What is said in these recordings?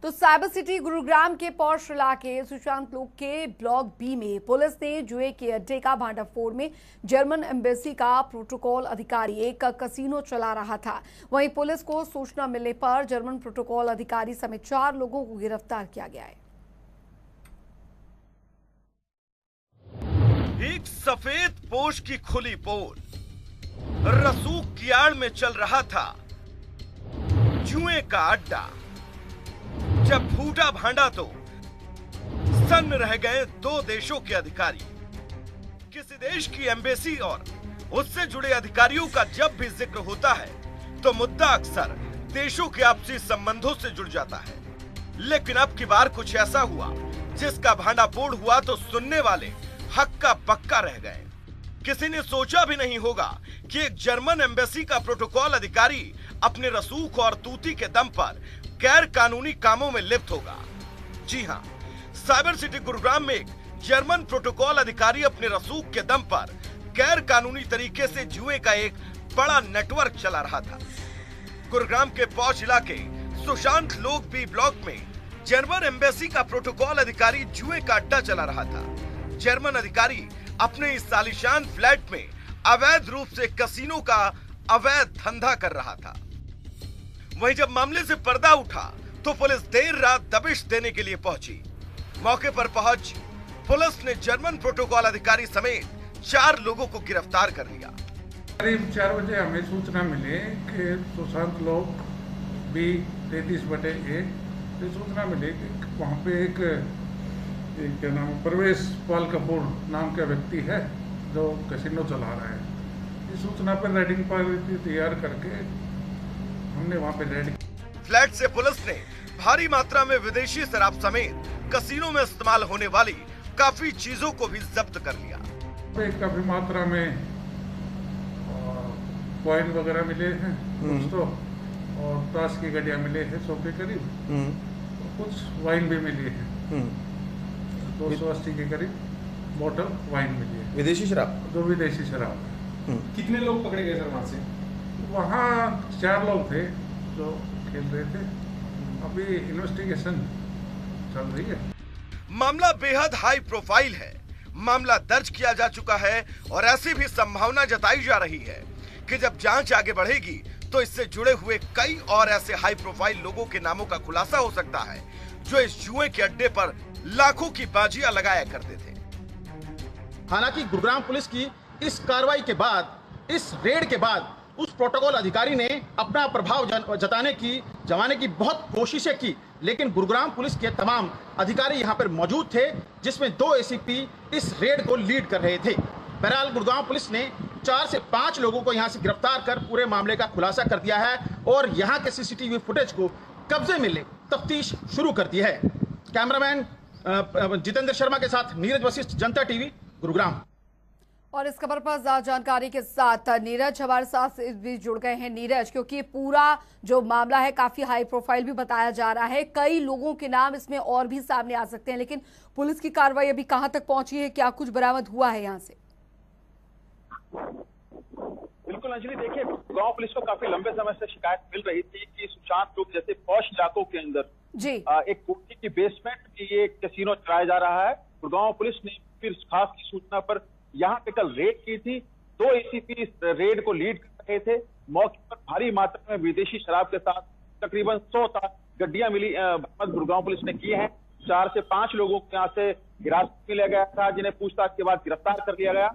तो cyber city Gurugram के पौष इलाके सुशांत लोक के ब्लॉक बी में पुलिस ने जुए के अड्डे का भांडाफोड़ में जर्मन एम्बेसी का प्रोटोकॉल अधिकारी एक कसीनो चला रहा था। वहीं पुलिस को सूचना मिलने पर जर्मन प्रोटोकॉल अधिकारी समेत 4 लोगों को गिरफ्तार किया गया है। एक सफेद पोश की खुली पोल रसूख की आड़ में चल रहा था जुए का अड्डा। जब फूटा भांडा तो सन्न रह गए 2 देशों के अधिकारी। किसी देश की एम्बेसी और उससे जुड़े अधिकारियों का जब भी जिक्र होता है तो मुद्दा अक्सर देशों के आपसी संबंधों से जुड़ जाता है, लेकिन अब की बार कुछ ऐसा हुआ जिसका भांडाफोड़ हुआ तो सुनने वाले हक्का बक्का रह गए। किसी ने सोचा भी नहीं होगा कि एक जर्मन एम्बेसी का प्रोटोकॉल अधिकारी अपने रसूख और तूती के दम पर गैर कानूनी कामों में लिप्त होगा। जी हां, साइबर सिटी गुरुग्राम में एक जर्मन प्रोटोकॉल अधिकारी अपने रसूख के दम पर गैर कानूनी तरीके से जुए का एक बड़ा नेटवर्क चला रहा था। गुरुग्राम के पौष इलाके सुशांत लोक बी ब्लॉक में जर्मन एम्बेसी का प्रोटोकॉल अधिकारी जुए का अड्डा चला रहा था। जर्मन अधिकारी अपने इस आलीशान फ्लैट में अवैध रूप से कसीनो का अवैध धंधा कर रहा था। वहीं जब मामले से पर्दा उठा तो पुलिस देर रात दबिश देने के लिए पहुंची। मौके पर पहुंच पुलिस ने जर्मन प्रोटोकॉल अधिकारी समेत 4 लोगों को गिरफ्तार कर लिया। करीब 4 बजे हमें सूचना मिली कि सुशांत लोक बी 33/1 से सूचना मिली कि वहाँ पे एक क्या नाम प्रवेश पाल कपूर नाम का व्यक्ति है जो कैसीनो चला रहा है। इस सूचना पर रेडिंग पार्टी तैयार करके हमने वहाँ पे रेड। फ्लैट से पुलिस ने भारी मात्रा में विदेशी शराब समेत कसीनो में इस्तेमाल होने वाली काफी चीजों को भी जब्त कर लिया। काफी मात्रा में कॉइन वगैरह मिले हैं कुछ तो, और ताश की गड्डियाँ मिले हैं 100 के करीब, कुछ वाइन भी मिली है 280 के करीब बोतल वाइन मिली है। विदेशी शराब? 2 विदेशी शराब। कितने लोग पकड़े गए सर वहाँ से? वहाँ 4 लोग थे जो खेल रहे थे। अभी इन्वेस्टिगेशन चल रही है। मामला बेहद हाई प्रोफाइल है। मामला दर्ज किया जा चुका है और ऐसी भी संभावना जताई जा रही है कि जब जांच आगे बढ़ेगी तो इससे जुड़े हुए कई और ऐसे हाई प्रोफाइल लोगों के नामों का खुलासा हो सकता है जो इस जुए के अड्डे पर लाखों की बाजियां लगाया करते थे। हालांकि गुरुग्राम पुलिस की इस कार्रवाई के बाद, इस रेड के बाद उस प्रोटोकॉल अधिकारी ने अपना प्रभाव जताने की बहुत कोशिशें की, लेकिन गुरुग्राम पुलिस के तमाम अधिकारी यहां पर मौजूद थे, जिसमें 2 एसीपी इस रेड को लीड कर रहे थे। बहरहाल गुरुग्राम पुलिस ने 4 से 5 लोगों को यहां से गिरफ्तार कर पूरे मामले का खुलासा कर दिया है और यहां के सीसीटीवी फुटेज को कब्जे में ले तफ्तीश शुरू कर दी है। कैमरामैन जितेंद्र शर्मा के साथ नीरज वशिष्ठ, जनता टीवी, गुरुग्राम। और इस खबर पर ज्यादा जानकारी के साथ नीरज हमारे साथ इस बीच जुड़ गए हैं। नीरज, क्योंकि पूरा जो मामला है काफी हाई प्रोफाइल भी बताया जा रहा है, कई लोगों के नाम इसमें और भी सामने आ सकते हैं, लेकिन पुलिस की कार्रवाई अभी कहां तक पहुंची है, क्या कुछ बरामद हुआ है यहाँ से? बिल्कुल अंजलि, देखिए गांव पुलिस को काफी लंबे समय से शिकायत मिल रही थी कि सुशांत लोक जैसे पौष इलाकों के अंदर जी एक कोठी की बेसमेंट में ये कैसीनो चलाया जा रहा है। गुड़गांव पुलिस ने फिर खास की सूचना पर यहाँ पे कल रेड की थी। 2 एसीपी इस रेड को लीड कर रहे थे। मौके पर भारी मात्रा में विदेशी शराब के साथ तकरीबन 100 गड्डियां मिली बरामद गुड़गांव पुलिस ने की हैं। 4 से 5 लोगों को यहाँ से हिरासत में लिया गया था, जिन्हें पूछताछ के बाद गिरफ्तार कर लिया गया।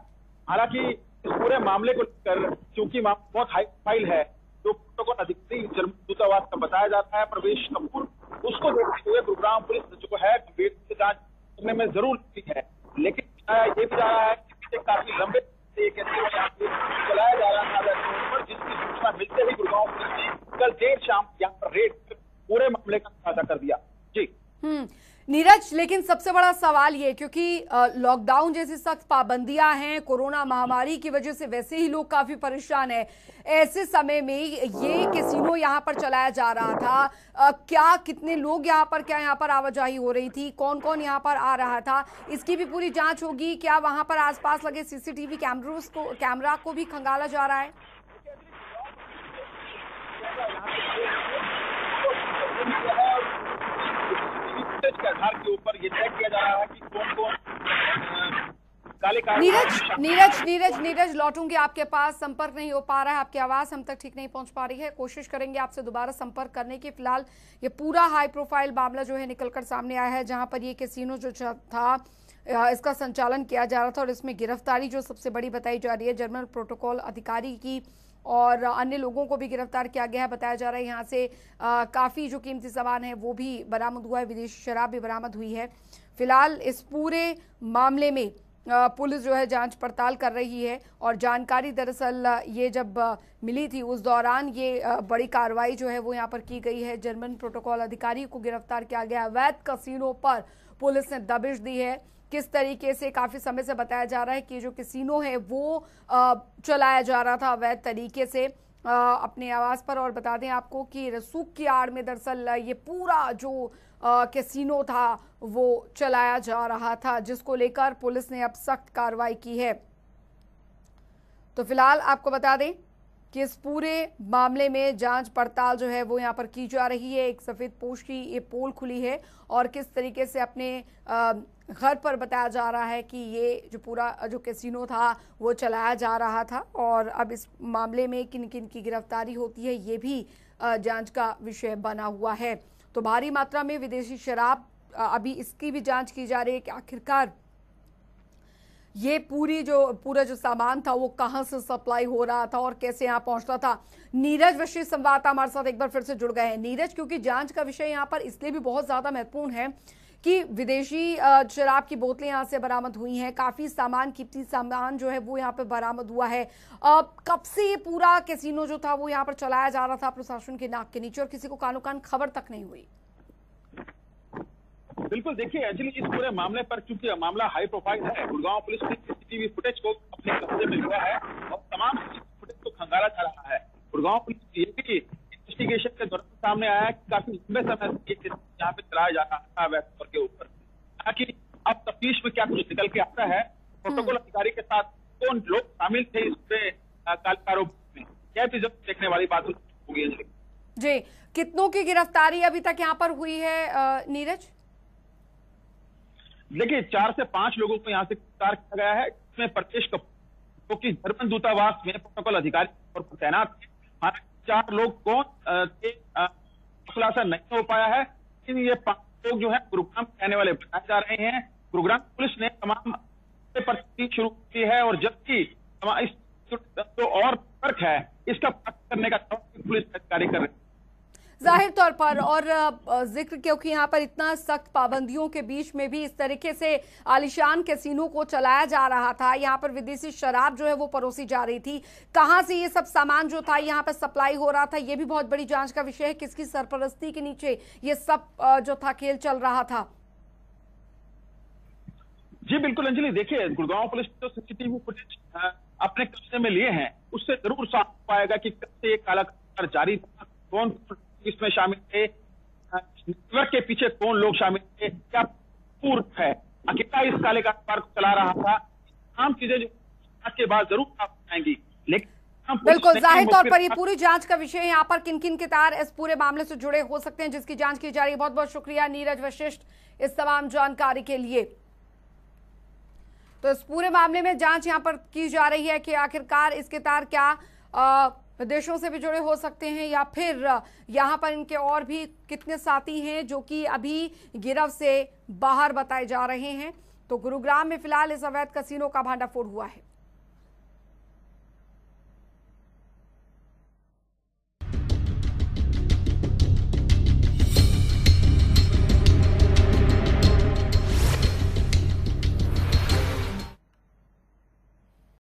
हालांकि इस पूरे मामले को लेकर क्योंकि बहुत हाई प्रोफाइल है, जो प्रोटोकॉल अधिकारी जर्मन दूतावास का बताया जाता है प्रवेश कपूर, उसको देखते हुए गुरुग्राम पुलिस जो है गंभीरता से जांच करने में जरूर लगी है। लेकिन ये भी जा रहा है कि काफी लंबे से चलाया जा रहा था, जिसकी सूचना मिलते ही गुरुग्राम पुलिस ने कल देर शाम यहाँ पर रेड कर पूरे मामले का खुलासा कर दिया। जी नीरज, लेकिन सबसे बड़ा सवाल ये, क्योंकि लॉकडाउन जैसी सख्त पाबंदियां हैं, कोरोना महामारी की वजह से वैसे ही लोग काफी परेशान हैं, ऐसे समय में ये कैसीनो यहाँ पर चलाया जा रहा था, क्या कितने लोग यहाँ पर आवाजाही हो रही थी, कौन कौन यहाँ पर आ रहा था, इसकी भी पूरी जांच होगी। क्या वहां पर आसपास लगे सीसीटीवी कैमरा को भी खंगाला जा रहा है? आधार के ऊपर ये तय किया जा रहा है कि कौन कौन काले नीरज लौटूंगी आपके पास, संपर्क नहीं हो पा रहा है, आपकी आवाज हम तक ठीक नहीं पहुंच पा रही है। कोशिश करेंगे आपसे दोबारा संपर्क करने की। फिलहाल ये पूरा हाई प्रोफाइल मामला जो है निकलकर सामने आया है, जहां पर ये कैसीनो जो था इसका संचालन किया जा रहा था और इसमें गिरफ्तारी जो सबसे बड़ी बताई जा रही है जर्मन प्रोटोकॉल अधिकारी की और अन्य लोगों को भी गिरफ्तार किया गया है। बताया जा रहा है यहाँ से काफ़ी जो कीमती सामान है वो भी बरामद हुआ है, विदेशी शराब भी बरामद हुई है। फिलहाल इस पूरे मामले में पुलिस जो है जांच पड़ताल कर रही है और जानकारी दरअसल ये जब मिली थी उस दौरान ये बड़ी कार्रवाई जो है वो यहाँ पर की गई है। जर्मन प्रोटोकॉल अधिकारी को गिरफ्तार किया गया। अवैध कैसीनो पर पुलिस ने दबिश दी है। किस तरीके से काफी समय से बताया जा रहा है कि जो कैसीनो है वो चलाया जा रहा था अवैध तरीके से अपने आवास पर। और बता दें आपको कि रसूख की आड़ में दरअसल ये पूरा जो कैसीनो था वो चलाया जा रहा था, जिसको लेकर पुलिस ने अब सख्त कार्रवाई की है। तो फिलहाल आपको बता दें कि इस पूरे मामले में जांच पड़ताल जो है वो यहाँ पर की जा रही है। एक सफेद पोश की ये पोल खुली है और किस तरीके से अपने घर पर बताया जा रहा है कि ये जो पूरा जो कैसीनो था वो चलाया जा रहा था और अब इस मामले में किन किन की गिरफ्तारी होती है ये भी जांच का विषय बना हुआ है। तो भारी मात्रा में विदेशी शराब अभी इसकी भी जांच की जा रही है कि आखिरकार ये पूरा जो सामान था वो कहां से सप्लाई हो रहा था और कैसे यहाँ पहुंचता था। नीरज वशिष्ठ संवाददाता हमारे साथ एक बार फिर से जुड़ गए हैं। नीरज, क्योंकि जांच का विषय यहाँ पर इसलिए भी बहुत ज्यादा महत्वपूर्ण है कि विदेशी शराब की बोतलें यहाँ से बरामद हुई हैं, काफी सामान, कीमती सामान जो है वो यहाँ पे बरामद हुआ है। कब से ये पूरा कैसीनो जो था वो यहाँ पर चलाया जा रहा था प्रशासन के नाक के नीचे और किसी को कानो कान खबर तक नहीं हुई? बिल्कुल, देखिए एक्चुअली इस पूरे मामले पर चूंकि मामला हाई प्रोफाइल है, गुड़गांव पुलिस ने सीसीटीवी फुटेज को अपने कब्जे में लिया है और तमाम फुटेज को खंगाला जा रहा है। गुड़गांव पुलिस ये भी इन्वेस्टिगेशन के दौरान सामने आया है कि काफी लंबे समय से यहाँ पे चलाया जा रहा था अवैध तौर के ऊपर, ताकि अब तफ्तीश में क्या कुछ निकल के आता है। प्रोटोकॉल अधिकारी के साथ कौन लोग शामिल थे इस पूरे काले कारोबार में, यह भी जब देखने वाली बात होगी। जी, कितनों की गिरफ्तारी अभी तक यहाँ पर हुई है नीरज? देखिए 4 से 5 लोगों को यहाँ से गिरफ्तार किया गया है, इसमें प्रदेश कपूर जो कि जर्मन दूतावास में प्रोटोकॉल अधिकारी और तैनात थे। 4 लोग कौन थे खुलासा नहीं हो पाया है, लेकिन ये 5 लोग जो है गुरुग्राम के रहने वाले बताए जा रहे हैं। गुरुग्राम पुलिस ने तमाम पर शुरू की है और जबकि इस जो और फर्क है इसका पता करने का पुलिस कार्य कर रही है जाहिर तौर पर। और जिक्र क्योंकि यहाँ पर इतना सख्त पाबंदियों के बीच में भी इस तरीके से आलिशान कैसीनो को चलाया जा रहा था, यहाँ पर विदेशी शराब जो है वो परोसी जा रही थी, कहाँ से ये सब सामान जो था यहाँ पर सप्लाई हो रहा था, ये भी बहुत बड़ी जांच का विषय है। किसकी सरपरस्ती के नीचे ये सब जो था खेल चल रहा था? जी बिल्कुल अंजलि, देखिए गुड़गांव पुलिस तो सीसीटीवी फुटेज अपने कब्जे में लिए हैं, उससे जरूर साफ पाएगा कि कब से ये काला कारोबार जारी था, कौन इसमें शामिल थे, नेटवर्क के पीछे कौन लोग शामिल थे, क्या पूर्व है, अकेला इस काले कारोबार को चला रहा था। तमाम चीजें जो आज के बाद जरूर साफ आएंगी। लेकिन बिल्कुल जाहिर तौर पर ये पूरी जांच का विषय है। यहाँ पर किन किन के तार इस पूरे मामले से जुड़े हो सकते हैं जिसकी जांच की जा रही है। बहुत बहुत शुक्रिया नीरज वशिष्ठ इस तमाम जानकारी के लिए। तो इस पूरे मामले में जांच यहाँ पर की जा रही है कि आखिरकार इसके तार क्या विदेशों से भी जुड़े हो सकते हैं या फिर यहाँ पर इनके और भी कितने साथी हैं जो कि अभी गिरफ्त से बाहर बताए जा रहे हैं। तो गुरुग्राम में फिलहाल इस अवैध कैसीनो का भांडाफोड़ हुआ है।